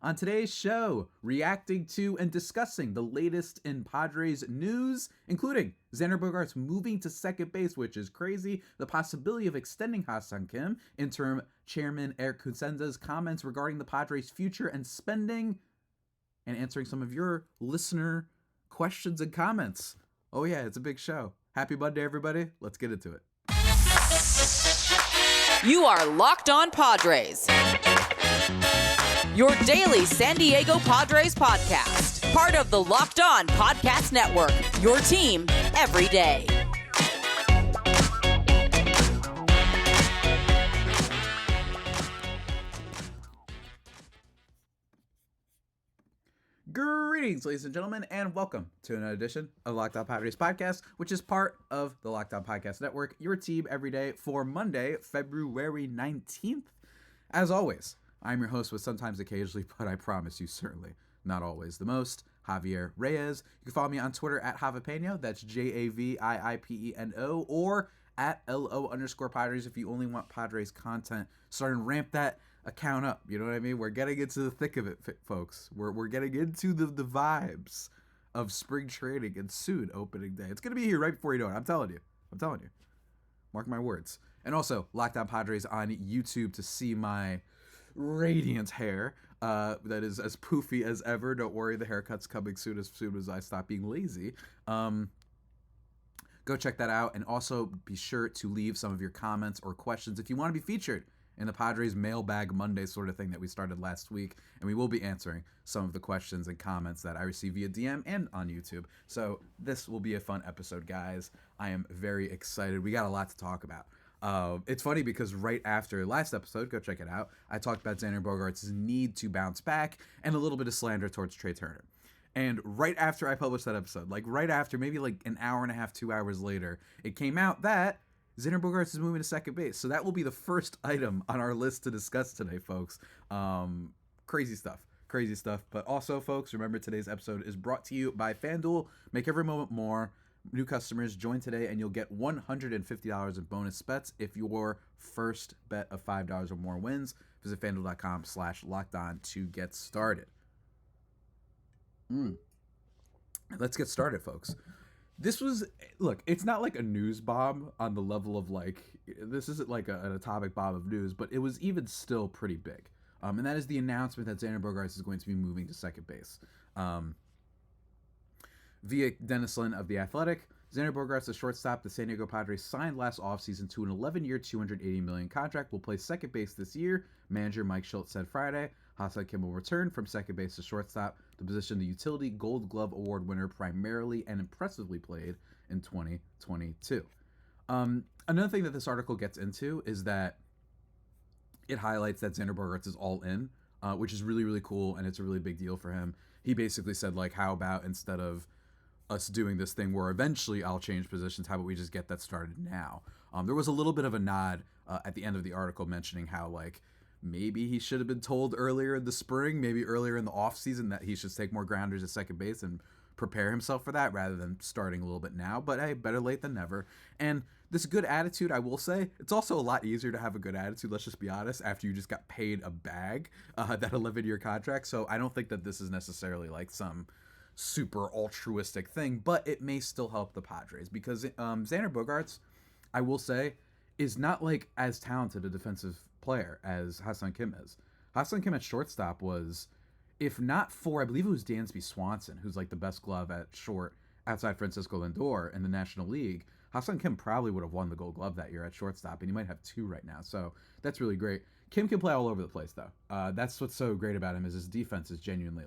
On today's show, reacting to and discussing the latest in Padres news, including Xander Bogaerts moving to second base, which is crazy, the possibility of extending Ha-Seong Kim, interim chairman Eric Kusenza's comments regarding the Padres' future and spending, and answering some of your listener questions and comments. Oh yeah, it's a big show. Happy Monday, everybody. Let's get into it. You are Locked On Padres, your daily San Diego Padres podcast. Part of the Locked On Podcast Network, your team every day. Greetings, ladies and gentlemen, and welcome to another edition of Locked On Padres podcast, which is part of the Locked On Podcast Network, your team every day for Monday, February 19th. As always, I'm your host with sometimes occasionally, but I promise you certainly not always the most, Javier Reyes. You can follow me on Twitter at Javipeno, that's JAVIIPENO, or at LO_Padres if you only want Padres content. Starting to ramp that account up, you know what I mean? We're getting into the thick of it, folks. We're getting into the vibes of spring training and soon opening day. It's going to be here right before you know it. I'm telling you. Mark my words. And also, Locked On Padres on YouTube to see my radiant hair that is as poofy as ever. Don't worry, the haircut's coming soon as I stop being lazy. Go check that out, and also be sure to leave some of your comments or questions if you want to be featured in the Padres Mailbag Monday sort of thing that we started last week, and we will be answering some of the questions and comments that I receive via DM and on YouTube. So this will be a fun episode, guys. I am very excited. We got a lot to talk about. It's funny because right after last episode, go check it out, I talked about Xander Bogaerts' need to bounce back and a little bit of slander towards Trey Turner. And right after I published that episode, maybe an hour and a half, 2 hours later, it came out that Xander Bogaerts is moving to second base. So that will be the first item on our list to discuss today, folks. Crazy stuff. But also, folks, remember today's episode is brought to you by FanDuel. Make every moment more. New customers, join today and you'll get $150 in bonus bets if your first bet of $5 or more wins. Visit FanDuel.com/lockedon to get started. Let's get started, folks. It's not like a news bomb on the level of this isn't like an atomic bomb of news, but it was even still pretty big. And that is the announcement that Xander Bogaerts is going to be moving to second base. Via Dennis Lin of The Athletic, Xander Bogaerts, the shortstop the San Diego Padres signed last offseason to an 11-year, $280 million contract, will play second base this year. Manager Mike Shildt said Friday. Ha-Seong Kim will return from second base to shortstop, the position the utility Gold Glove Award winner primarily and impressively played in 2022. Another thing that this article gets into is that it highlights that Xander Bogaerts is all in, which is really, really cool, and it's a really big deal for him. He basically said, how about instead of us doing this thing where eventually I'll change positions, how about we just get that started now? There was a little bit of a nod at the end of the article mentioning how, maybe he should have been told earlier in the spring, maybe earlier in the offseason, that he should take more grounders at second base and prepare himself for that rather than starting a little bit now. But hey, better late than never. And this good attitude, I will say, it's also a lot easier to have a good attitude, let's just be honest, after you just got paid a bag, that 11-year contract. So I don't think that this is necessarily some super altruistic thing, but it may still help the Padres because Xander Bogaerts, I will say, is not as talented a defensive player as Ha-Seong Kim is. Ha-Seong Kim at shortstop was, if not for, I believe it was Dansby Swanson, who's the best glove at short outside Francisco Lindor in the National League. Ha-Seong Kim probably would have won the Gold Glove that year at shortstop, and he might have 2 right now. So that's really great. Kim can play all over the place, though. That's what's so great about him is his defense is genuinely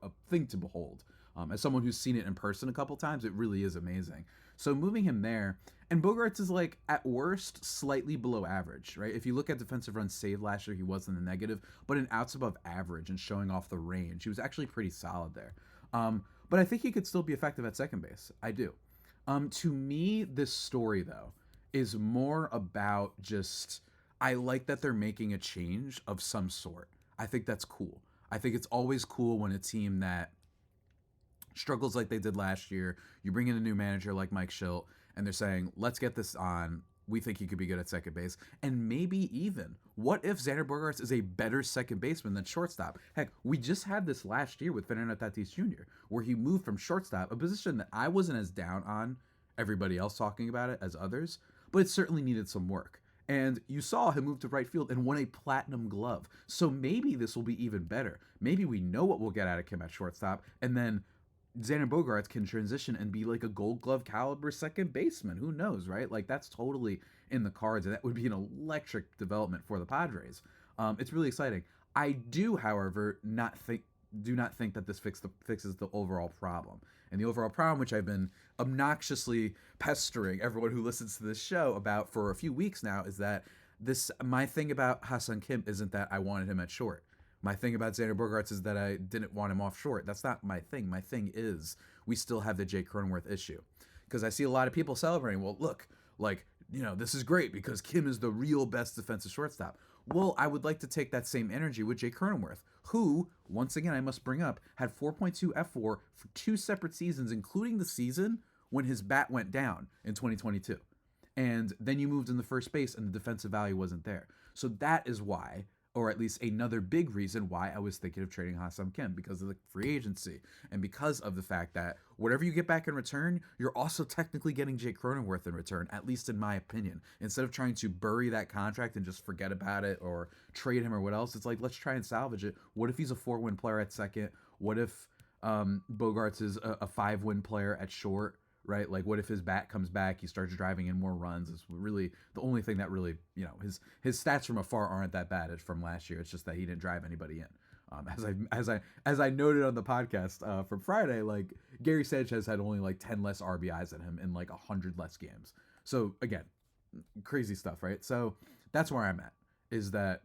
a thing to behold. As someone who's seen it in person a couple times, it really is amazing. So moving him there, and Bogaerts is at worst slightly below average, right? If you look at defensive runs saved last year, he was in the negative, but in outs above average and showing off the range, he was actually pretty solid there. But I think he could still be effective at second base. I do. To me, this story though is more about just, I like that they're making a change of some sort. I think that's cool. I think it's always cool when a team that struggles like they did last year, you bring in a new manager like Mike Shildt, and they're saying, let's get this on. we think he could be good at second base. And maybe even, what if Xander Bogaerts is a better second baseman than shortstop? Heck, we just had this last year with Fernando Tatis Jr., where he moved from shortstop, a position that I wasn't as down on everybody else talking about it as others, but it certainly needed some work. And you saw him move to right field and won a platinum glove. So maybe this will be even better. Maybe we know what we'll get out of Kim at shortstop, and then Xander Bogaerts can transition and be like a gold glove caliber second baseman. Who knows, right? Like, that's totally in the cards, and that would be an electric development for the Padres. It's really exciting. I do, however, do not think that this fixes the overall problem. And the overall problem, which I've been obnoxiously pestering everyone who listens to this show about for a few weeks now, is that my thing about Ha-Seong Kim isn't that I wanted him at short. My thing about Xander Bogaerts is that I didn't want him off short. That's not my thing. My thing is we still have the Jake Cronenworth issue. Because I see a lot of people celebrating, well, look, like, this is great because Kim is the real best defensive shortstop. Well, I would like to take that same energy with Jake Cronenworth, who, once again, I must bring up, had 4.2 F4 for 2 separate seasons, including the season when his bat went down in 2022. And then you moved into first base and the defensive value wasn't there. So that is why, or at least another big reason why I was thinking of trading Ha-Seong Kim, because of the free agency and because of the fact that whatever you get back in return, you're also technically getting Jake Cronenworth in return, at least in my opinion. Instead of trying to bury that contract and just forget about it or trade him or what else, it's like, let's try and salvage it. What if he's a 4-win player at second? What if Bogaerts is a 5-win player at short? Right? Like, what if his bat comes back, he starts driving in more runs? It's really the only thing that really, his stats from afar aren't that bad from last year. It's just that he didn't drive anybody in. As I noted on the podcast from Friday, like, Gary Sanchez had only like 10 less RBIs than him in like 100 less games. So again, crazy stuff, right? So that's where I'm at, is that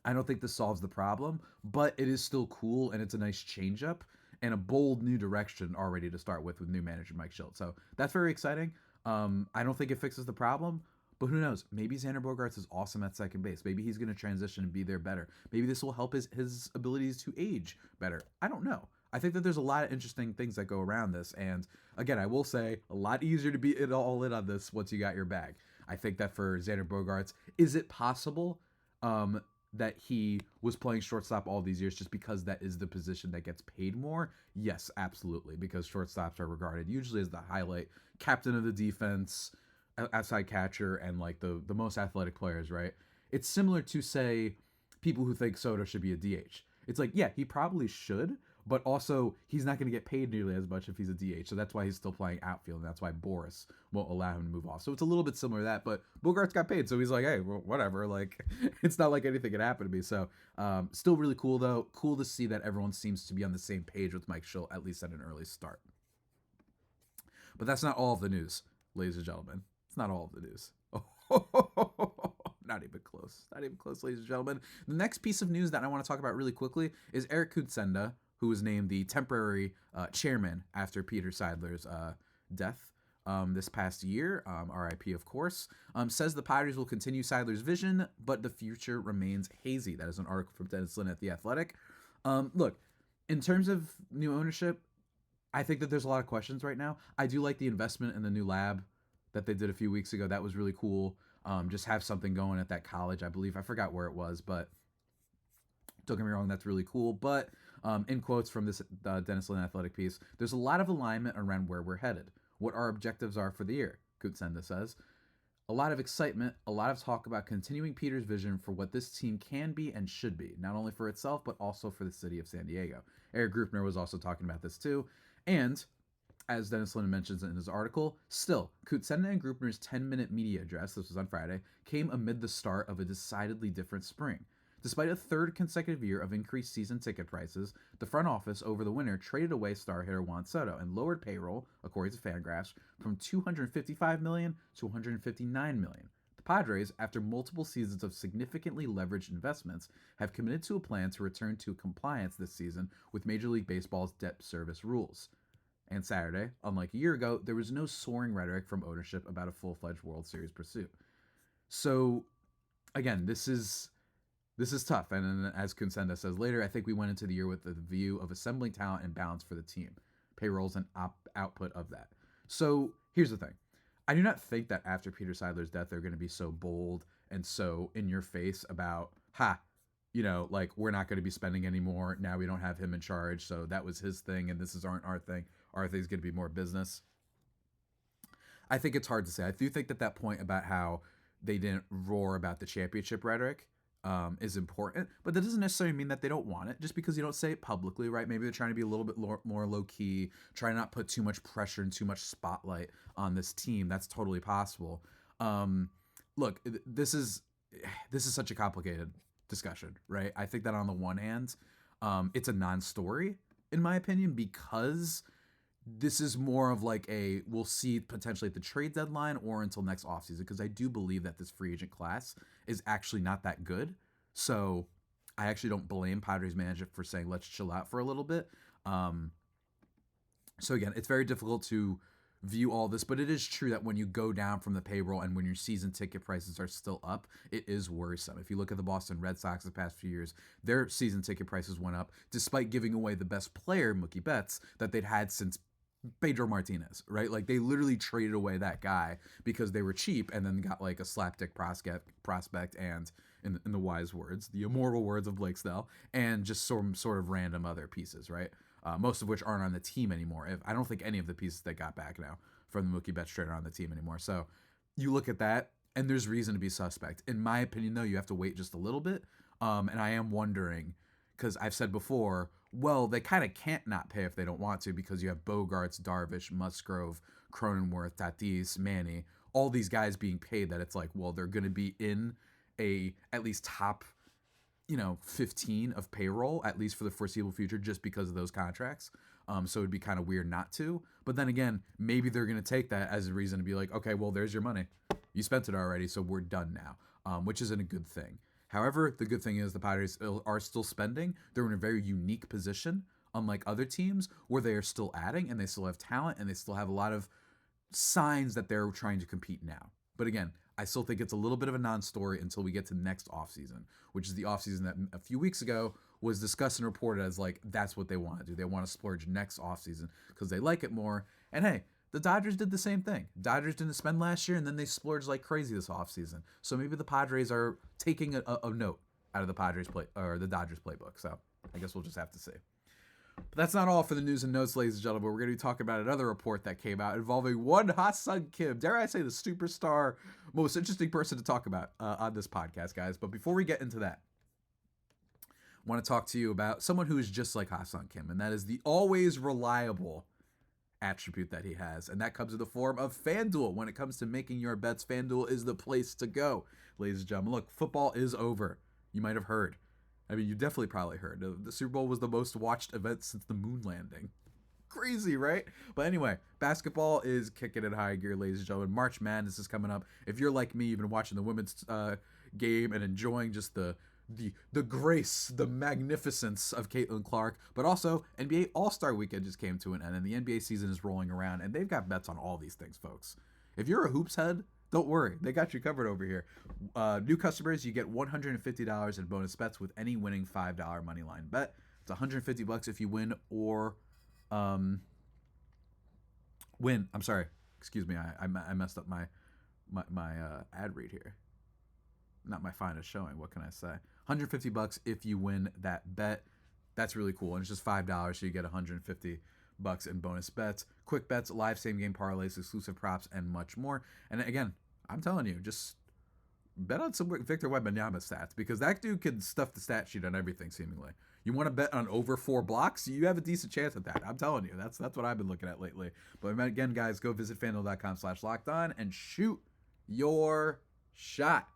I don't think this solves the problem, but it is still cool and it's a nice change up and a bold new direction already to start with new manager Mike Shildt. So that's very exciting. I don't think it fixes the problem, but who knows? Maybe Xander Bogaerts is awesome at second base. Maybe he's going to transition and be there better. Maybe this will help his abilities to age better. I don't know. I think that there's a lot of interesting things that go around this. And again, I will say, a lot easier to be all in on this once you got your bag. I think that for Xander Bogaerts, is it possible that he was playing shortstop all these years just because that is the position that gets paid more? Yes, absolutely, because shortstops are regarded usually as the highlight captain of the defense, outside catcher, and like the most athletic players, right? It's similar to, say, people who think Soto should be a DH. It's like, yeah, he probably should, but also he's not going to get paid nearly as much if he's a DH. So that's why he's still playing outfield, and that's why Boris won't allow him to move off. So it's a little bit similar to that, but Bogaerts got paid, so he's like, hey, well, whatever. Like, it's not like anything could happen to me. So still really cool, though. Cool to see that everyone seems to be on the same page with Mike Shildt, at least at an early start. But that's not all of the news, ladies and gentlemen. It's not all of the news. Not even close. Not even close, ladies and gentlemen. The next piece of news that I want to talk about really quickly is Eric Kutsenda, who was named the temporary chairman after Peter Seidler's death this past year, RIP of course, says the Padres will continue Seidler's vision, but the future remains hazy. That is an article from Dennis Lynn at The Athletic. Look, in terms of new ownership, I think that there's a lot of questions right now. I do like the investment in the new lab that they did a few weeks ago. That was really cool. Just have something going at that college, I believe. I forgot where it was, but don't get me wrong, that's really cool. But in quotes from this Dennis Lynn Athletic piece, there's a lot of alignment around where we're headed, what our objectives are for the year, Kutsenda says. A lot of excitement, a lot of talk about continuing Peter's vision for what this team can be and should be, not only for itself, but also for the city of San Diego. Eric Grupner was also talking about this too. And as Dennis Lynn mentions in his article, still, Kutsenda and Grupner's 10-minute media address, this was on Friday, came amid the start of a decidedly different spring. Despite a third consecutive year of increased season ticket prices, the front office over the winter traded away star hitter Juan Soto and lowered payroll, according to Fangraphs, from $255 million to $159 million. The Padres, after multiple seasons of significantly leveraged investments, have committed to a plan to return to compliance this season with Major League Baseball's debt service rules. And Saturday, unlike a year ago, there was no soaring rhetoric from ownership about a full-fledged World Series pursuit. So, again, this is tough. And as Kutsenda says later, I think we went into the year with the view of assembling talent and balance for the team. Payroll's an output of that. So here's the thing. I do not think that after Peter Seidler's death, they're going to be so bold and so in your face about, like, we're not going to be spending anymore. Now we don't have him in charge. So that was his thing. And this is our thing. Our thing's going to be more business. I think it's hard to say. I do think that point about how they didn't roar about the championship rhetoric is important, but that doesn't necessarily mean that they don't want it just because you don't say it publicly, right? Maybe they're trying to be a little bit more low key, try to not put too much pressure and too much spotlight on this team. That's totally possible. Look, this is such a complicated discussion, right? I think that on the one hand, it's a non-story in my opinion, because this is more of like we'll see potentially at the trade deadline or until next offseason, because I do believe that this free agent class is actually not that good. So I actually don't blame Padres management for saying, let's chill out for a little bit. So again, it's very difficult to view all this, but it is true that when you go down from the payroll and when your season ticket prices are still up, it is worrisome. If you look at the Boston Red Sox the past few years, their season ticket prices went up despite giving away the best player, Mookie Betts, that they'd had since Pedro Martinez, right? Like they literally traded away that guy because they were cheap and then got like a slapdick prospect and in the wise words, the immortal words of Blake Snell, and just some sort of random other pieces, right? Most of which aren't on the team anymore. I don't think any of the pieces they got back now from the Mookie Betts trade are on the team anymore. So you look at that and there's reason to be suspect. In my opinion, though, you have to wait just a little bit. And I am wondering, because I've said before, well, they kind of can't not pay if they don't want to, because you have Bogaerts, Darvish, Musgrove, Cronenworth, Tatis, Manny, all these guys being paid that it's like, well, they're going to be in at least top 15 of payroll, at least for the foreseeable future, just because of those contracts. So it'd be kind of weird not to. But then again, maybe they're going to take that as a reason to be like, okay, well, there's your money. You spent it already, so we're done now, which isn't a good thing. However, the good thing is the Padres are still spending. They're in a very unique position, unlike other teams, where they are still adding and they still have talent and they still have a lot of signs that they're trying to compete now. But again, I still think it's a little bit of a non-story until we get to next offseason, which is the offseason that a few weeks ago was discussed and reported as like, that's what they want to do. They want to splurge next offseason because they like it more. And hey, the Dodgers did the same thing. Dodgers didn't spend last year, and then they splurged like crazy this offseason. So maybe the Padres are taking a note out of the Dodgers playbook. So I guess we'll just have to see. But that's not all for the news and notes, ladies and gentlemen. We're going to be talking about another report that came out involving one Ha-Seong Kim. Dare I say the superstar, most interesting person to talk about on this podcast, guys. But before we get into that, I want to talk to you about someone who is just like Ha-Seong Kim, and that is the always reliable attribute that he has, and that comes in the form of FanDuel. When it comes to making your bets, FanDuel is the place to go, ladies and gentlemen. Look, football is over. You might have heard. I mean, you definitely probably heard. The Super Bowl was the most watched event since the moon landing. Crazy, right? But anyway, basketball is kicking in high gear, ladies and gentlemen. March Madness is coming up. If you're like me, you've been watching the women's game and enjoying just the grace, the magnificence of Caitlin Clark, but also NBA All-Star Weekend just came to an end, and the NBA season is rolling around, and they've got bets on all these things, folks. If you're a hoops head, don't worry. They got you covered over here. New customers, you get $150 in bonus bets with any winning $5 money line bet. It's $150 if you win or win. I'm sorry. Excuse me. I messed up my ad read here. Not my finest showing. What can I say? $150 if you win that bet. That's really cool. And it's just $5, so you get $150 in bonus bets, quick bets, live same game parlays, exclusive props, and much more. And again, I'm telling you, just bet on some Victor Wembanyama stats, because that dude can stuff the stat sheet on everything seemingly. You want to bet on over 4 blocks? You have a decent chance at that. I'm telling you, that's what I've been looking at lately. But again, guys, go visit FanDuel.com/lockedon and shoot your shot,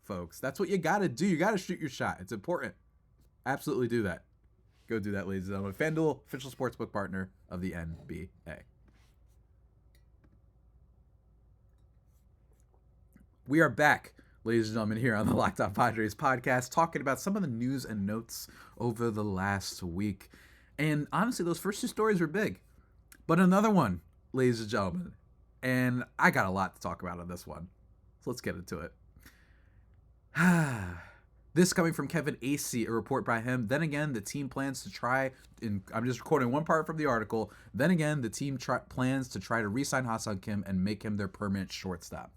folks. That's what you got to do. You got to shoot your shot. It's important. Absolutely do that. Go do that, ladies and gentlemen. FanDuel, official sportsbook partner of the NBA. We are back, ladies and gentlemen, here on the Locked On Padres podcast, talking about some of the news and notes over the last week. And honestly, those first 2 stories were big. But another one, ladies and gentlemen, and I got a lot to talk about on this one. So let's get into it. This coming from Kevin Acey, a report by him. Then again, the team plans to try, I'm just quoting one part from the article. Then again, the team plans to try to re-sign Ha-Seong Kim and make him their permanent shortstop.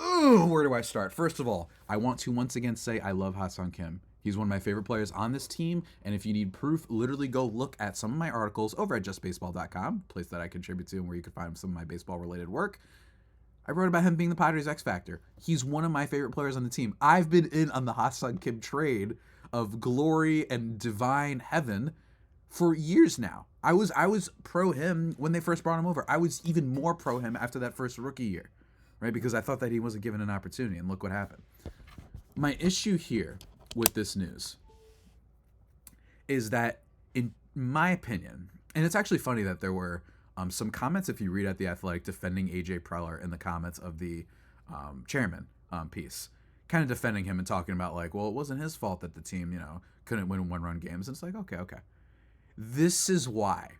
Ooh, where do I start? First of all, I want to once again say I love Ha-Seong Kim. He's one of my favorite players on this team, and if you need proof, literally go look at some of my articles over at justbaseball.com, place that I contribute to and where you can find some of my baseball-related work. I wrote about him being the Padres X Factor. He's one of my favorite players on the team. I've been in on the Ha-Seong Kim trade of glory and divine heaven for years now. I was pro him when they first brought him over. I was even more pro him after that first rookie year, right? Because I thought that he wasn't given an opportunity, and look what happened. My issue here with this news is that, in my opinion, and it's actually funny that there were some comments, if you read at The Athletic, defending AJ Preller in the comments of the chairman piece, kind of defending him and talking about like, well, it wasn't his fault that the team, couldn't win one-run games. And it's like, okay. This is why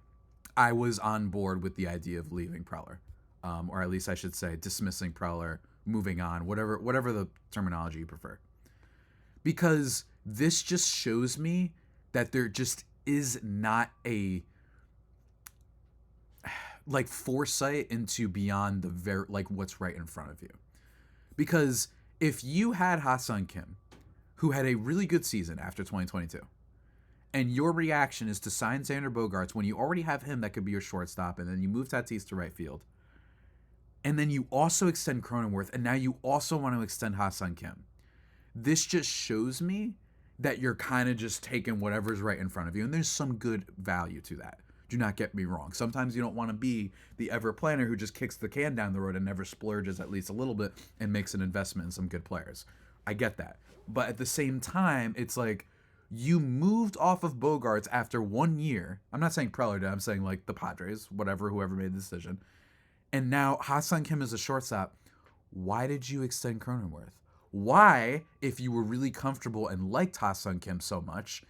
I was on board with the idea of leaving Preller, or at least I should say dismissing Preller, moving on, whatever the terminology you prefer. Because this just shows me that there just is not a foresight into beyond the what's right in front of you. Because if you had Ha-Seong Kim, who had a really good season after 2022, and your reaction is to sign Xander Bogaerts when you already have him that could be your shortstop, and then you move Tatis to right field, and then you also extend Cronenworth, and now you also want to extend Ha-Seong Kim, this just shows me that you're kind of just taking whatever's right in front of you, and there's some good value to that. Do not get me wrong. Sometimes you don't want to be the ever planner who just kicks the can down the road and never splurges at least a little bit and makes an investment in some good players. I get that. But at the same time, it's like you moved off of Bogaerts after 1 year. I'm not saying Preller did. I'm saying like the Padres, whoever made the decision. And now Ha-Seong Kim is a shortstop. Why did you extend Cronenworth? Why, if you were really comfortable and liked Ha-Seong Kim so much,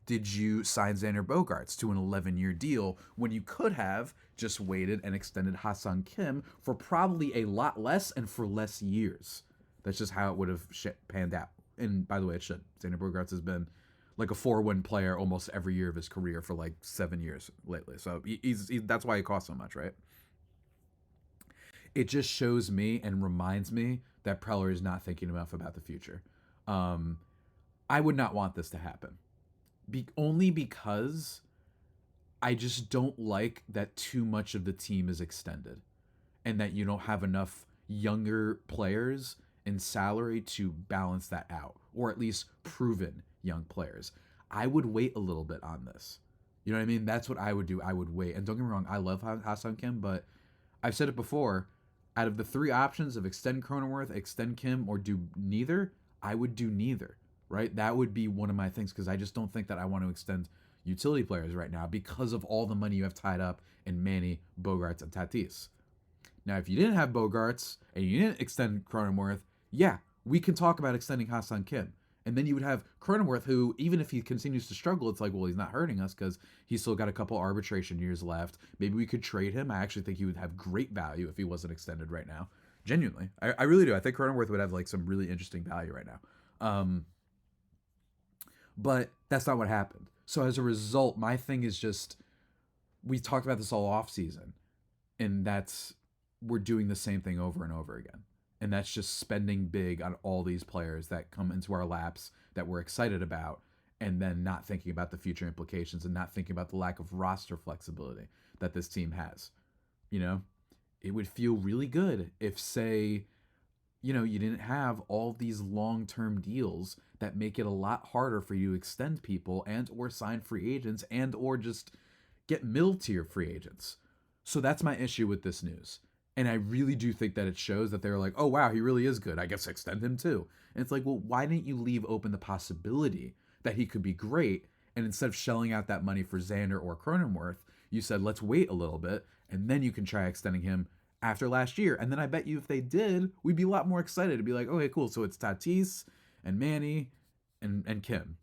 did you sign Xander Bogaerts to an 11-year deal when you could have just waited and extended Ha-Seong Kim for probably a lot less and for less years? That's just how it would have panned out. And by the way, it should. Xander Bogaerts has been like a 4-win player almost every year of his career for like 7 years lately. So that's why he costs so much, right? It just shows me and reminds me that Preller is not thinking enough about the future. I would not want this to happen. Only because I just don't like that too much of the team is extended and that you don't have enough younger players in salary to balance that out, or at least proven young players. I would wait a little bit on this. You know what I mean? That's what I would do. I would wait. And don't get me wrong, I love Ha-Seong Kim, but I've said it before, out of the 3 options of extend Cronenworth, extend Kim, or do neither, I would do neither. Right? That would be one of my things, because I just don't think that I want to extend utility players right now because of all the money you have tied up in Manny, Bogaerts, and Tatis. Now, if you didn't have Bogaerts and you didn't extend Cronenworth, yeah, we can talk about extending Ha-Seong Kim. And then you would have Cronenworth, who, even if he continues to struggle, it's like, well, he's not hurting us because he's still got a couple arbitration years left. Maybe we could trade him. I actually think he would have great value if he wasn't extended right now. Genuinely. I really do. I think Cronenworth would have like some really interesting value right now. But that's not what happened. So as a result, my thing is just, we talked about this all off season, and we're doing the same thing over and over again. And that's just spending big on all these players that come into our laps that we're excited about, and then not thinking about the future implications and not thinking about the lack of roster flexibility that this team has. It would feel really good if, say, you didn't have all these long-term deals that make it a lot harder for you to extend people and or sign free agents and or just get middle-tier free agents. So that's my issue with this news. And I really do think that it shows that they're like, oh, wow, he really is good. I guess extend him too. And it's like, well, why didn't you leave open the possibility that he could be great? And instead of shelling out that money for Xander or Cronenworth, you said, let's wait a little bit, and then you can try extending him after last year. And then I bet you if they did, we'd be a lot more excited to be like, okay, cool. So it's Tatis and Manny and Kim.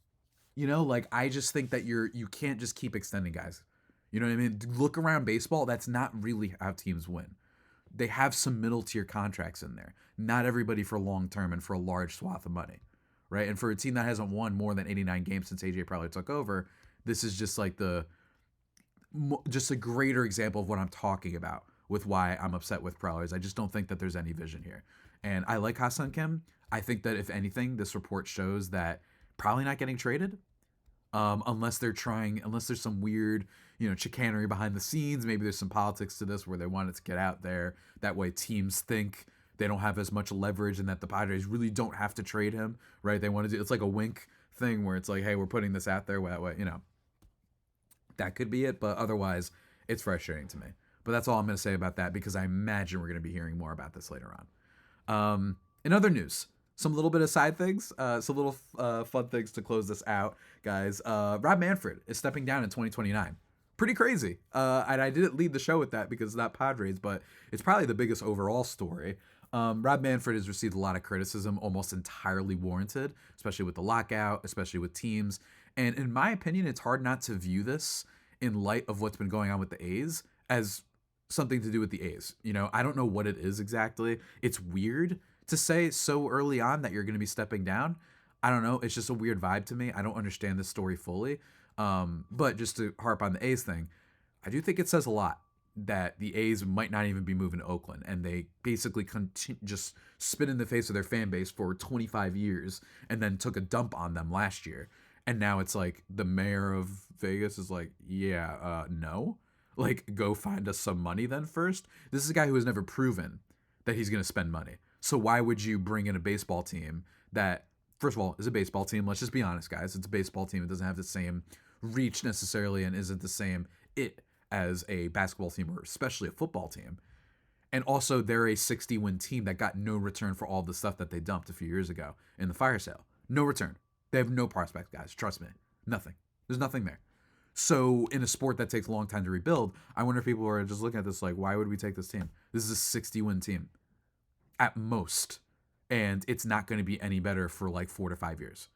I just think that you can't just keep extending guys. You know what I mean? Look around baseball. That's not really how teams win. They have some middle tier contracts in there. Not everybody for long term and for a large swath of money, right? And for a team that hasn't won more than 89 games since AJ Preller took over, this is just like just a greater example of what I'm talking about with why I'm upset with Prellers. I just don't think that there's any vision here. And I like Ha-Seong Kim. I think that if anything, this report shows that probably not getting traded, unless there's some weird, chicanery behind the scenes. Maybe there's some politics to this where they want it to get out there. That way teams think they don't have as much leverage and that the Padres really don't have to trade him, right? They want to do, it's like a wink thing where it's like, hey, we're putting this out there that way, that could be it. But otherwise, it's frustrating to me. But that's all I'm going to say about that, because I imagine we're going to be hearing more about this later on. In other news, some little bit of side things, some little fun things to close this out, guys. Rob Manfred is stepping down in 2029. Pretty crazy. And I didn't lead the show with that because it's not Padres, but it's probably the biggest overall story. Rob Manfred has received a lot of criticism, almost entirely warranted, especially with the lockout, especially with teams. And in my opinion, it's hard not to view this in light of what's been going on with the A's as something to do with the A's. I don't know what it is exactly. It's weird to say so early on that you're going to be stepping down. I don't know. It's just a weird vibe to me. I don't understand this story fully. But just to harp on the A's thing, I do think it says a lot that the A's might not even be moving to Oakland, and they basically just spit in the face of their fan base for 25 years and then took a dump on them last year. And now it's like the mayor of Vegas is like, no, like, go find us some money then first. This is a guy who has never proven that he's going to spend money. So why would you bring in a baseball team that, first of all, is a baseball team? Let's just be honest, guys. It's a baseball team. It doesn't have the same reach necessarily and isn't the same as a basketball team or especially a football team. And also, they're a 60-win team that got no return for all the stuff that they dumped a few years ago in the fire sale. No return. They have no prospect, guys. Trust me. Nothing. There's nothing there. So in a sport that takes a long time to rebuild, I wonder if people are just looking at this like, why would we take this team? This is a 60-win team at most, and it's not going to be any better for like 4 to 5 years.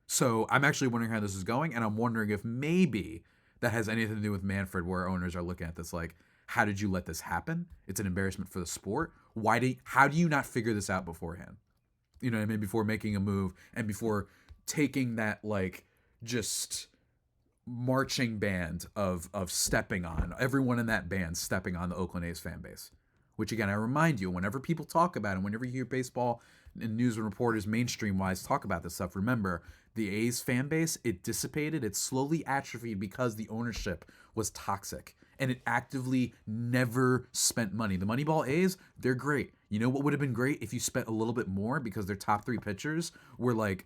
So I'm actually wondering how this is going, and I'm wondering if maybe that has anything to do with Manfred, where owners are looking at this like, how did you let this happen? It's an embarrassment for the sport. How do you not figure this out beforehand? You know what I mean? Before making a move and before taking that like just marching band of stepping on, everyone in that band stepping on the Oakland A's fan base. Which again, I remind you, whenever people talk about it, whenever you hear baseball and news and reporters mainstream wise talk about this stuff, remember the A's fan base, it dissipated, it slowly atrophied because the ownership was toxic and it actively never spent money. The Moneyball A's, they're great. You know what would have been great if you spent a little bit more, because their top 3 pitchers were like,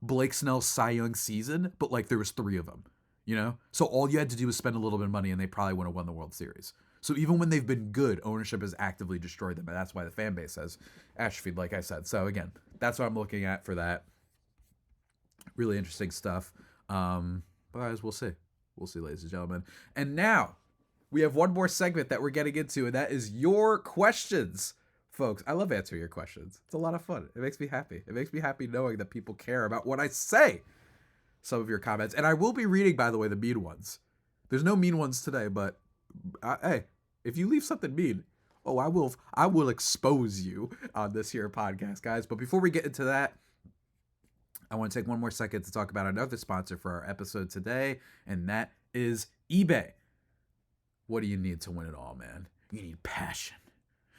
Blake Snell's Cy Young season, but like there was 3 of them, So all you had to do was spend a little bit of money and they probably would have won the World Series. So even when they've been good, ownership has actively destroyed them. And that's why the fan base has atrophied, like I said. So again, that's what I'm looking at for that. Really interesting stuff. But as we'll see. We'll see, ladies and gentlemen. And now we have one more segment that we're getting into, and that is your questions. Folks, I love answering your questions. It's a lot of fun. It makes me happy. It makes me happy knowing that people care about what I say. Some of your comments. And I will be reading, by the way, the mean ones. There's no mean ones today, but hey, if you leave something mean, I will expose you on this here podcast, guys. But before we get into that, I want to take one more second to talk about another sponsor for our episode today, and that is eBay. What do you need to win it all, man? You need passion.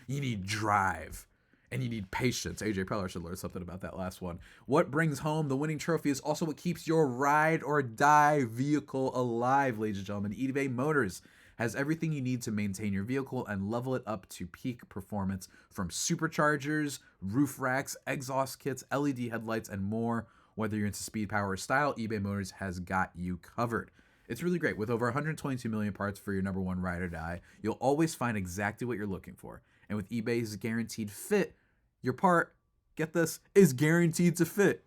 You need drive. And you need patience. AJ Preller should learn something about that last one. What brings home the winning trophy is also what keeps your ride or die vehicle alive, ladies and gentlemen. eBay Motors has everything you need to maintain your vehicle and level it up to peak performance, from superchargers, roof racks, exhaust kits, LED headlights, and more. Whether you're into speed, power, or style, eBay Motors has got you covered. It's really great. With over 122 million parts for your number one ride or die, you'll always find exactly what you're looking for. And with eBay's guaranteed fit, your part, get this, is guaranteed to fit.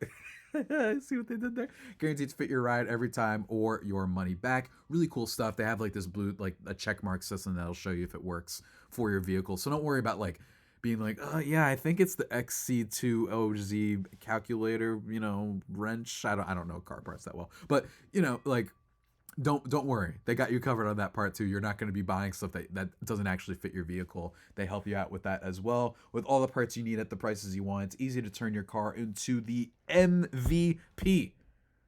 See what they did there? Guaranteed to fit your ride every time or your money back. Really cool stuff. They have like this blue, like a check mark system that'll show you if it works for your vehicle. So don't worry about like being like, yeah, I think it's the XC2OZ calculator, wrench. I don't know car parts that well, but like Don't worry, they got you covered on that part too. You're not going to be buying stuff that doesn't actually fit your vehicle. They help you out with that as well, with all the parts you need at the prices you want. It's easy to turn your car into the MVP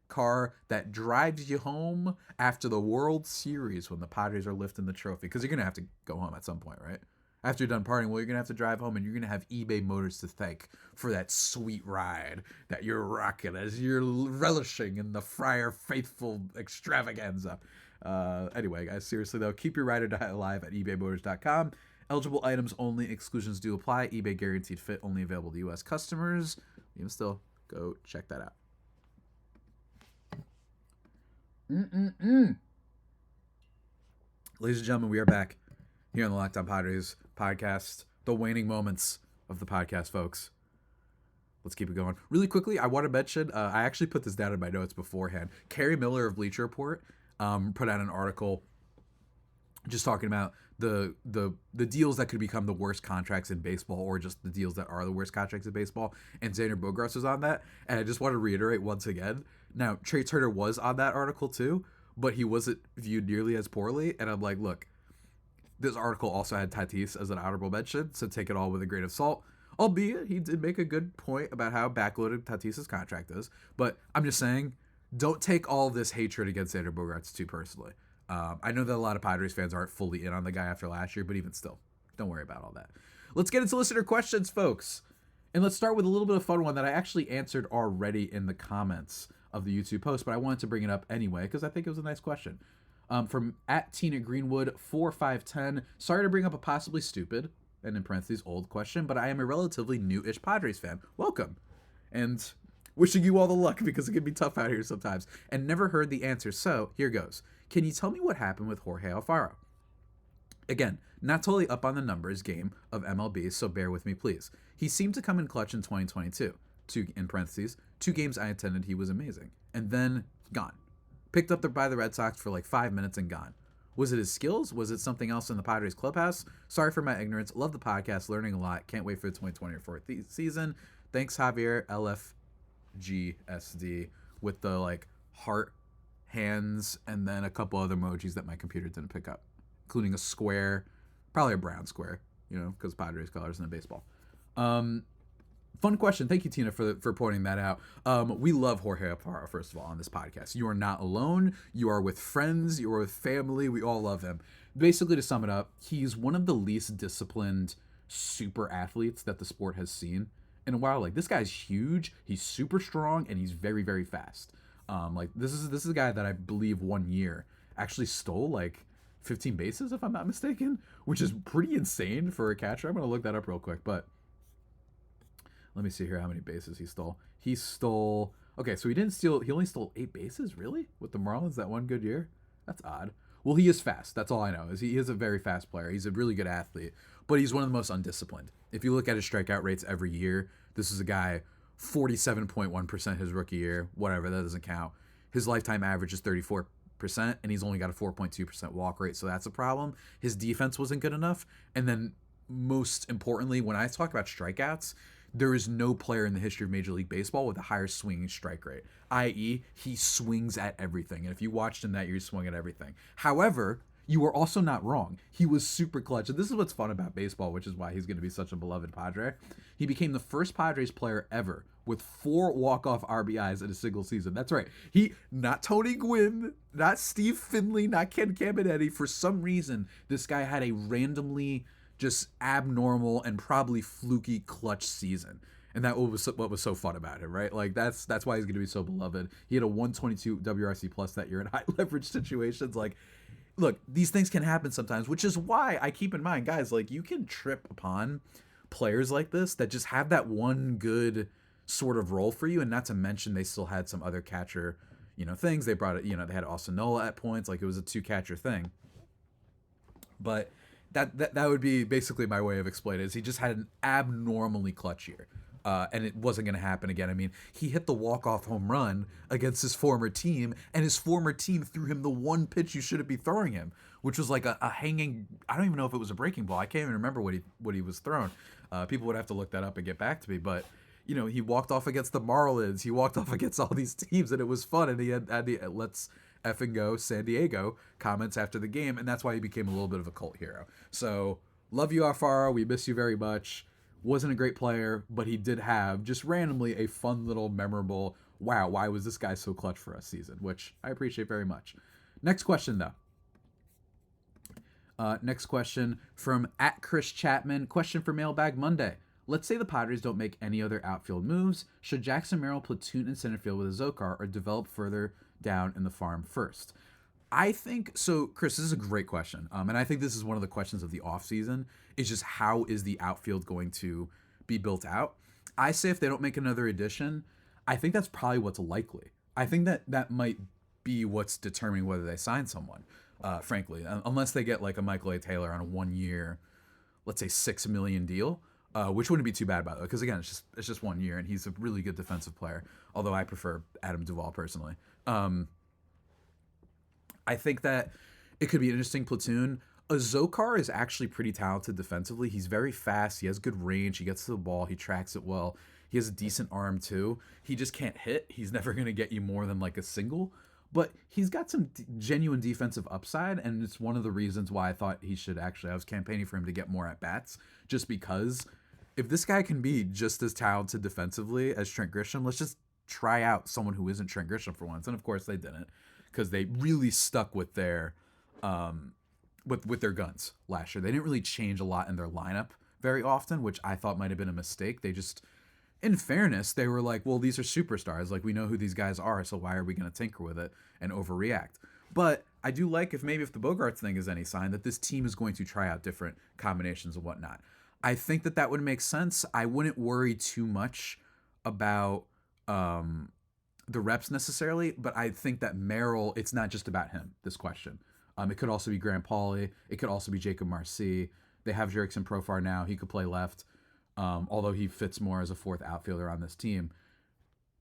car that drives you home after the World Series when the Padres are lifting the trophy, because you're going to have to go home at some point, right? After you're done partying, well, you're going to have to drive home, and you're going to have eBay Motors to thank for that sweet ride that you're rocking as you're relishing in the Friar Faithful extravaganza. Anyway, guys, seriously, though, keep your ride or die alive at ebaymotors.com. Eligible items only. Exclusions do apply. eBay guaranteed fit. Only available to U.S. customers. Even still, go check that out. Ladies and gentlemen, we are back here on the Locked On Padres podcast, the waning moments of the podcast, folks. Let's keep it going. Really quickly, I want to mention, I actually put this down in my notes beforehand. Kerry Miller of Bleacher Report put out an article just talking about the deals that could become the worst contracts in baseball, or just the deals that are the worst contracts in baseball. And Xander Bogaerts was on that. And I just want to reiterate once again. Now, Trey Turner was on that article too, but he wasn't viewed nearly as poorly. And I'm like, look, this article also had Tatis as an honorable mention, so take it all with a grain of salt. Albeit, he did make a good point about how backloaded Tatis's contract is. But I'm just saying, don't take all this hatred against Xander Bogaerts too personally. I know that a lot of Padres fans aren't fully in on the guy after last year, but even still, don't worry about all that. Let's get into listener questions, folks. And let's start with a little bit of fun one that I actually answered already in the comments of the YouTube post, but I wanted to bring it up anyway because I think it was a nice question. From @Tina Greenwood 4510. Sorry to bring up a possibly stupid, and in parentheses, old question, but I am a relatively new-ish Padres fan. Welcome. And wishing you all the luck, because it can be tough out here sometimes. And never heard the answer, so here goes. Can you tell me what happened with Jorge Alfaro? Again, not totally up on the numbers game of MLB, so bear with me, please. He seemed to come in clutch in 2022. In parentheses, 2 games I attended, he was amazing. And then, gone. Picked up by the Red Sox for like 5 minutes and gone. Was it his skills? Was it something else in the Padres clubhouse? Sorry for my ignorance. Love the podcast. Learning a lot. Can't wait for the 2024 season. Thanks, Javier, LFGSD, with the like heart, hands, and then a couple other emojis that my computer didn't pick up, including a square, probably a brown square, because Padres colors in the baseball. Fun question. Thank you, Tina, for pointing that out. We love Jorge Alfaro, first of all, on this podcast. You are not alone. You are with friends. You are with family. We all love him. Basically, to sum it up, he's one of the least disciplined super athletes that the sport has seen in a while. Like, this guy's huge. He's super strong, and he's very, very fast. This is a guy that I believe 1 year actually stole like 15 bases, if I'm not mistaken, which is pretty insane for a catcher. I'm going to look that up real quick, but let me see here how many bases he stole. Okay, so he only stole 8 bases, really? With the Marlins that one good year? That's odd. Well, he is fast. That's all I know, is he is a very fast player. He's a really good athlete, but he's one of the most undisciplined. If you look at his strikeout rates every year, this is a guy, 47.1% his rookie year, whatever, that doesn't count. His lifetime average is 34%, and he's only got a 4.2% walk rate, so that's a problem. His defense wasn't good enough, and then most importantly, when I talk about strikeouts, there is no player in the history of Major League Baseball with a higher swinging strike rate, i.e., he swings at everything. And if you watched him that year, he swung at everything. However, you are also not wrong. He was super clutch. And this is what's fun about baseball, which is why he's going to be such a beloved Padre. He became the first Padres player ever with 4 walk-off RBIs in a single season. That's right. Not Tony Gwynn, not Steve Finley, not Ken Caminiti. For some reason, this guy had a randomly just abnormal and probably fluky clutch season. And that was what was so fun about him, right? Like, that's why he's going to be so beloved. He had a 122 WRC plus that year in high leverage situations. Like, look, these things can happen sometimes, which is why I keep in mind, guys, like, you can trip upon players like this that just have that one good sort of role for you. And not to mention, they still had some other catcher, things. They brought it, they had Austin Nola at points. Like, it was a 2-catcher thing. But that would be basically my way of explaining it, is he just had an abnormally clutch year. And it wasn't going to happen again. I mean, he hit the walk-off home run against his former team, and his former team threw him the one pitch you shouldn't be throwing him, which was like a hanging, I don't even know if it was a breaking ball. I can't even remember what he was throwing. People would have to look that up and get back to me. But, he walked off against the Marlins. He walked off against all these teams, and it was fun. And he had the let's effing go San Diego comments after the game, and that's why he became a little bit of a cult hero. So love you, Alfaro. We miss you very much. Wasn't a great player, but he did have just randomly a fun little memorable, wow, why was this guy so clutch for us season, which I appreciate very much. Next question, though. Next question from @Chris Chapman. Question for Mailbag Monday. Let's say the Padres don't make any other outfield moves. Should Jackson Merrill platoon in center field with Azocar or develop further down in the farm first? I think so, Chris. This is a great question, and I think this is one of the questions of the offseason. Is just how is the outfield going to be built out? I say if they don't make another addition, I think that's probably what's likely. I think that might be what's determining whether they sign someone. Frankly, unless they get like a Michael A. Taylor on a 1 year, let's say $6 million deal, which wouldn't be too bad by the way, because again, it's just 1 year, and he's a really good defensive player. Although I prefer Adam Duvall personally. I think that it could be an interesting platoon. Azocar is actually pretty talented defensively. He's very fast. He has good range. He gets to the ball. He tracks it well. He has a decent arm too. He just can't hit. He's never going to get you more than like a single. But he's got some genuine defensive upside, and it's one of the reasons why I thought he should actually, I was campaigning for him to get more at-bats, just because if this guy can be just as talented defensively as Trent Grisham, let's just try out someone who isn't Trent Grisham for once. And of course they didn't, because they really stuck with their with their guns last year. They didn't really change a lot in their lineup very often, which I thought might have been a mistake. They just, in fairness, they were like, well, these are superstars. Like, we know who these guys are, so why are we going to tinker with it and overreact? But I do like, if the Bogaerts thing is any sign, that this team is going to try out different combinations and whatnot. I think that would make sense. I wouldn't worry too much about the reps necessarily, but I think that Merrill, it's not just about him, this question. It could also be Grant Pauly. It could also be Jacob Marcy. They have Jerickson Profar now. He could play left, although he fits more as a fourth outfielder on this team.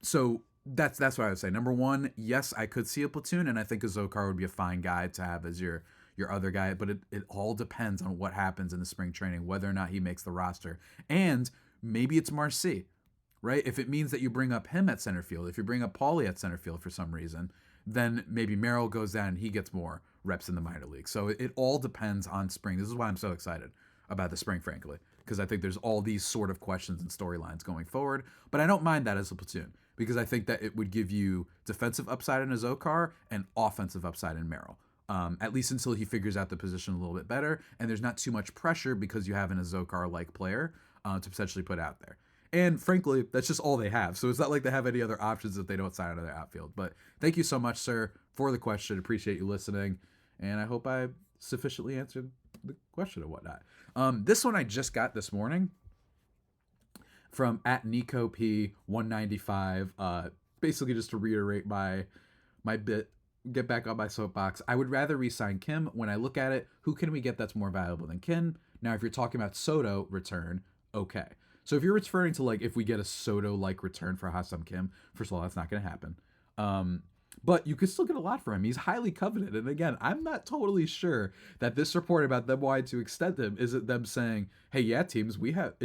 So that's what I would say. Number one, yes, I could see a platoon, and I think Azocar would be a fine guy to have as your other guy, but it all depends on what happens in the spring training, whether or not he makes the roster. And maybe it's Marcy, right? If it means that you bring up him at center field, if you bring up Pauly at center field for some reason, then maybe Merrill goes down and he gets more reps in the minor league. So it all depends on spring. This is why I'm so excited about the spring, frankly, because I think there's all these sort of questions and storylines going forward. But I don't mind that as a platoon, because I think that it would give you defensive upside in Azocar and offensive upside in Merrill. At least until he figures out the position a little bit better, and there's not too much pressure because you have an Azocar-like player to potentially put out there. And frankly, that's just all they have. So it's not like they have any other options if they don't sign out of their outfield. But thank you so much, sir, for the question. Appreciate you listening. And I hope I sufficiently answered the question and whatnot. This one I just got this morning from @NicoP195. Basically just to reiterate my bit, get back on my soapbox. I would rather re-sign Kim. When I look at it, who can we get that's more valuable than Kim? Now, if you're talking about Soto return, okay. So if you're referring to like if we get a Soto-like return for Ha-Seong Kim, first of all, that's not going to happen. But you could still get a lot for him. He's highly coveted. And again, I'm not totally sure that this report about them wanting to extend him isn't them saying, hey, yeah, teams, you have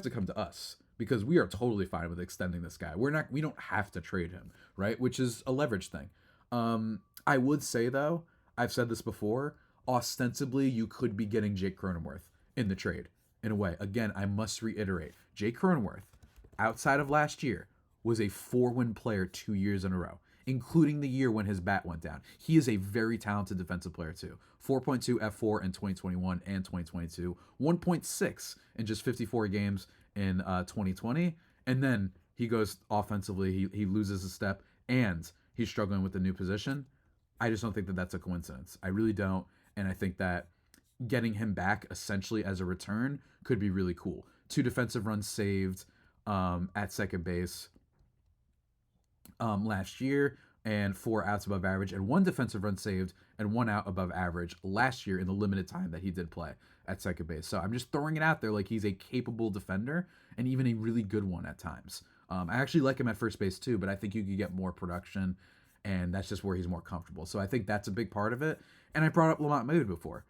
to come to us because we are totally fine with extending this guy. We don't have to trade him, right? Which is a leverage thing. I would say though, I've said this before, ostensibly you could be getting Jake Cronenworth in the trade in a way. Again, I must reiterate, Jake Cronenworth, outside of last year, was a 4-win player 2 years in a row, including the year when his bat went down. He is a very talented defensive player too. 4.2 F4 in 2021 and 2022, 1.6 in just 54 games in 2020, and then he goes offensively, he loses a step, and he's struggling with the new position. I just don't think that that's a coincidence. I really don't, and I think that getting him back essentially as a return could be really cool. 2 defensive runs saved at second base last year, and 4 outs above average, and 1 defensive run saved and 1 out above average last year in the limited time that he did play at second base. So I'm just throwing it out there like he's a capable defender and even a really good one at times. I actually like him at first base too, but I think you could get more production, and that's just where he's more comfortable. So I think that's a big part of it. And I brought up Lamont Wade before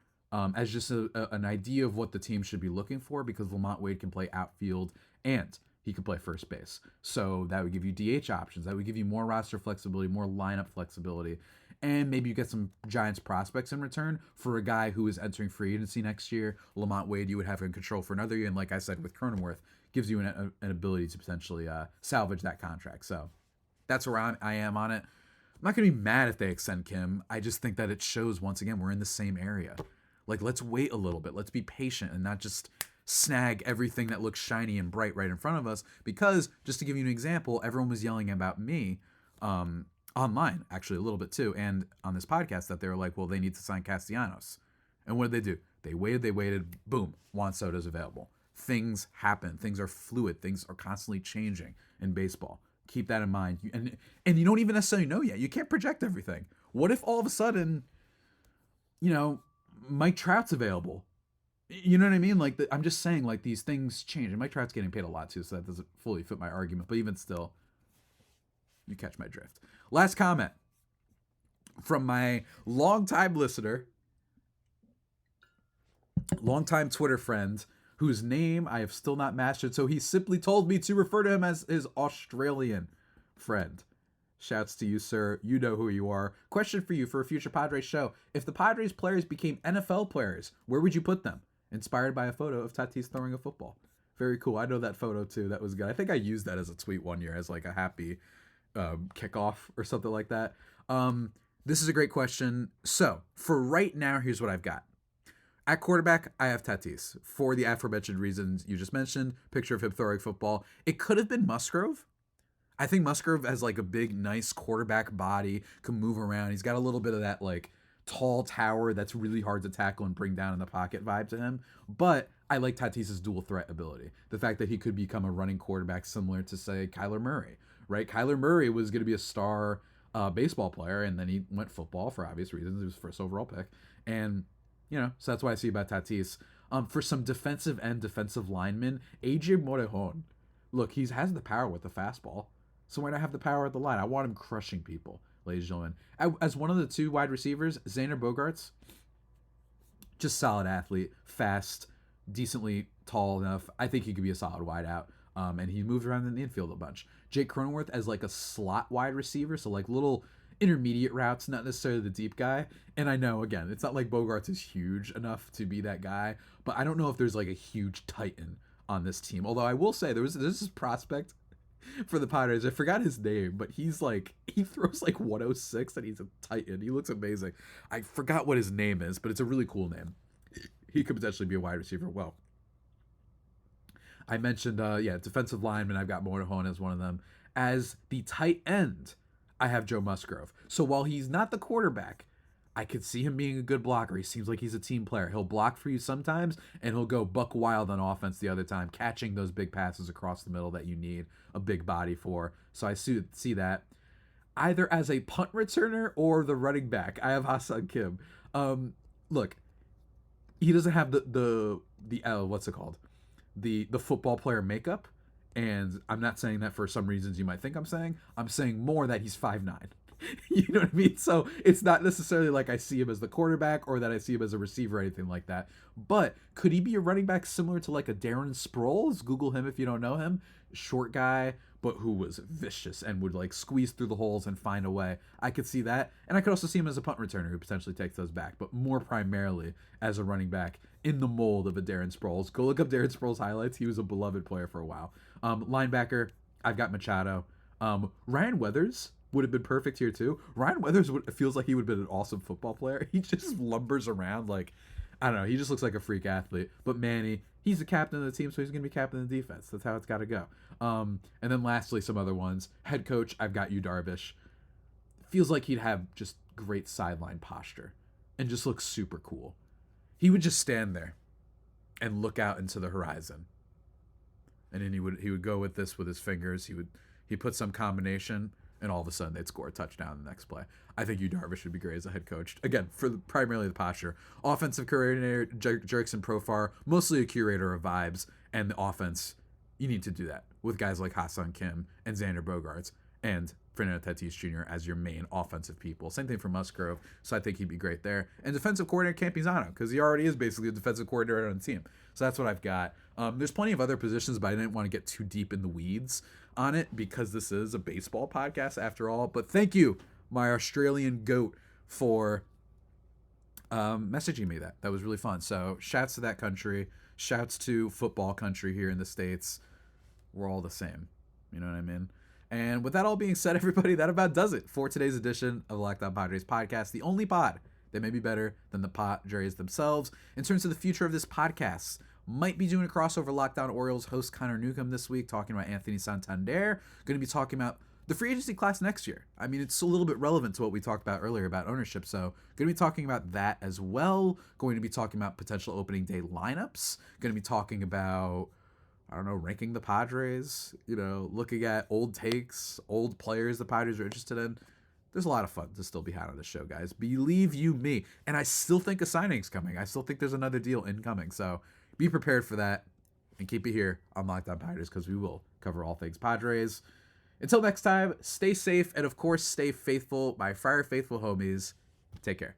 as just an idea of what the team should be looking for, because Lamont Wade can play outfield and he could play first base. So that would give you DH options. That would give you more roster flexibility, more lineup flexibility. and maybe you get some Giants prospects in return for a guy who is entering free agency next year. Lamont Wade, you would have in control for another year, and like I said with Cronenworth, gives you an ability to potentially salvage that contract. So that's where I am on it. I'm not going to be mad if they extend Kim. I just think that it shows, once again, we're in the same area. Like, let's wait a little bit. Let's be patient and not just snag everything that looks shiny and bright right in front of us. Because, just to give you an example, everyone was yelling about me online, actually, a little bit too, and on this podcast, that they were like, well, they need to sign Castellanos. And what did they do? They waited, boom, Juan Soto's available. Things happen. Things are fluid. Things are constantly changing in baseball. Keep that in mind. And you don't even necessarily know yet. You can't project everything. What if all of a sudden, Mike Trout's available? You know what I mean? Like, I'm just saying, like, these things change. And Mike Trout's getting paid a lot too, so that doesn't fully fit my argument. But even still, you catch my drift. Last comment from my longtime listener, longtime Twitter friend, whose name I have still not mastered, so he simply told me to refer to him as his Australian friend. Shouts to you, sir. You know who you are. Question for you for a future Padres show. If the Padres players became NFL players, where would you put them? Inspired by a photo of Tatis throwing a football. Very cool. I know that photo too. That was good. I think I used that as a tweet one year as like a happy kickoff or something like that. This is a great question. So for right now, here's what I've got. At quarterback, I have Tatis for the aforementioned reasons you just mentioned. Picture of him throwing football. It could have been Musgrove. I think Musgrove has like a big, nice quarterback body, can move around. He's got a little bit of that like tall tower that's really hard to tackle and bring down in the pocket vibe to him. But I like Tatis's dual threat ability. The fact that he could become a running quarterback similar to, say, Kyler Murray, right? Kyler Murray was going to be a star baseball player, and then he went football for obvious reasons. He was first overall pick. And so that's why I see about Tatis. For some defensive end, defensive linemen, AJ Morejon. Look, he has the power with the fastball. So why not have the power at the line? I want him crushing people, ladies and gentlemen. As one of the two wide receivers, Xander Bogaerts, just solid athlete, fast, decently tall enough. I think he could be a solid wide out. And he moved around in the infield a bunch. Jake Cronenworth as like a slot wide receiver, so like little intermediate routes, not necessarily the deep guy. And I know, again, it's not like Bogaerts is huge enough to be that guy, but I don't know if there's like a huge titan on this team. Although I will say there's this prospect for the Padres. I forgot his name, but he throws like 106 and he's a titan. He looks amazing. I forgot what his name is, but it's a really cool name. He could potentially be a wide receiver. Well, I mentioned, defensive lineman. I've got Morejon as one of them. As the tight end, I have Joe Musgrove. So while he's not the quarterback, I could see him being a good blocker. He seems like he's a team player. He'll block for you sometimes, and he'll go buck wild on offense the other time, catching those big passes across the middle that you need a big body for. So I see that. Either as a punt returner or the running back, I have Ha-Seong Kim. Look, he doesn't have the what's it called? The football player makeup. And I'm not saying that for some reasons you might think I'm saying. I'm saying more that he's 5'9". You know what I mean? So it's not necessarily like I see him as the quarterback or that I see him as a receiver or anything like that. But could he be a running back similar to like a Darren Sproles? Google him if you don't know him. Short guy, but who was vicious and would like squeeze through the holes and find a way. I could see that. And I could also see him as a punt returner who potentially takes those back, but more primarily as a running back in the mold of a Darren Sproles. Go look up Darren Sproles highlights. He was a beloved player for a while. Linebacker, I've got Machado. Ryan Weathers would have been perfect here too. Ryan Weathers feels like he would have been an awesome football player. He just lumbers around like, I don't know, he just looks like a freak athlete. But Manny, he's the captain of the team, so he's going to be captain of the defense. That's how it's got to go. And then lastly, some other ones. Head coach, I've got you, Darvish. Feels like he'd have just great sideline posture and just look super cool. He would just stand there and look out into the horizon. And then he would go with this with his fingers. He'd put some combination, and all of a sudden they'd score a touchdown the next play. I think Yu Darvish would be great as a head coach. Again, for primarily the posture. Offensive coordinator, Jerickson Profar, mostly a curator of vibes. And the offense, you need to do that with guys like Ha-Seong Kim and Xander Bogaerts and Fernando Tatis Jr. as your main offensive people. Same thing for Musgrove, so I think he'd be great there. And defensive coordinator Campizano, because he already is basically a defensive coordinator on the team. So that's what I've got. There's plenty of other positions, but I didn't want to get too deep in the weeds on it because this is a baseball podcast after all. But thank you, my Australian goat, for messaging me that. That was really fun. So shouts to that country. Shouts to football country here in the States. We're all the same. You know what I mean? And with that all being said, everybody, that about does it for today's edition of the Locked On Padres podcast, the only pod that may be better than the Padres themselves. In terms of the future of this podcast, might be doing a crossover Locked On Orioles host Connor Newcomb this week, talking about Anthony Santander. Going to be talking about the free agency class next year. I mean, it's a little bit relevant to what we talked about earlier about ownership. So going to be talking about that as well. Going to be talking about potential opening day lineups. Going to be talking about, I don't know, ranking the Padres, looking at old takes, old players the Padres are interested in. There's a lot of fun to still be had on this show, guys. Believe you me. And I still think a signing's coming. I still think there's another deal incoming. So be prepared for that and keep it here on Locked On Padres because we will cover all things Padres. Until next time, stay safe and, of course, stay faithful, my Friar Faithful homies. Take care.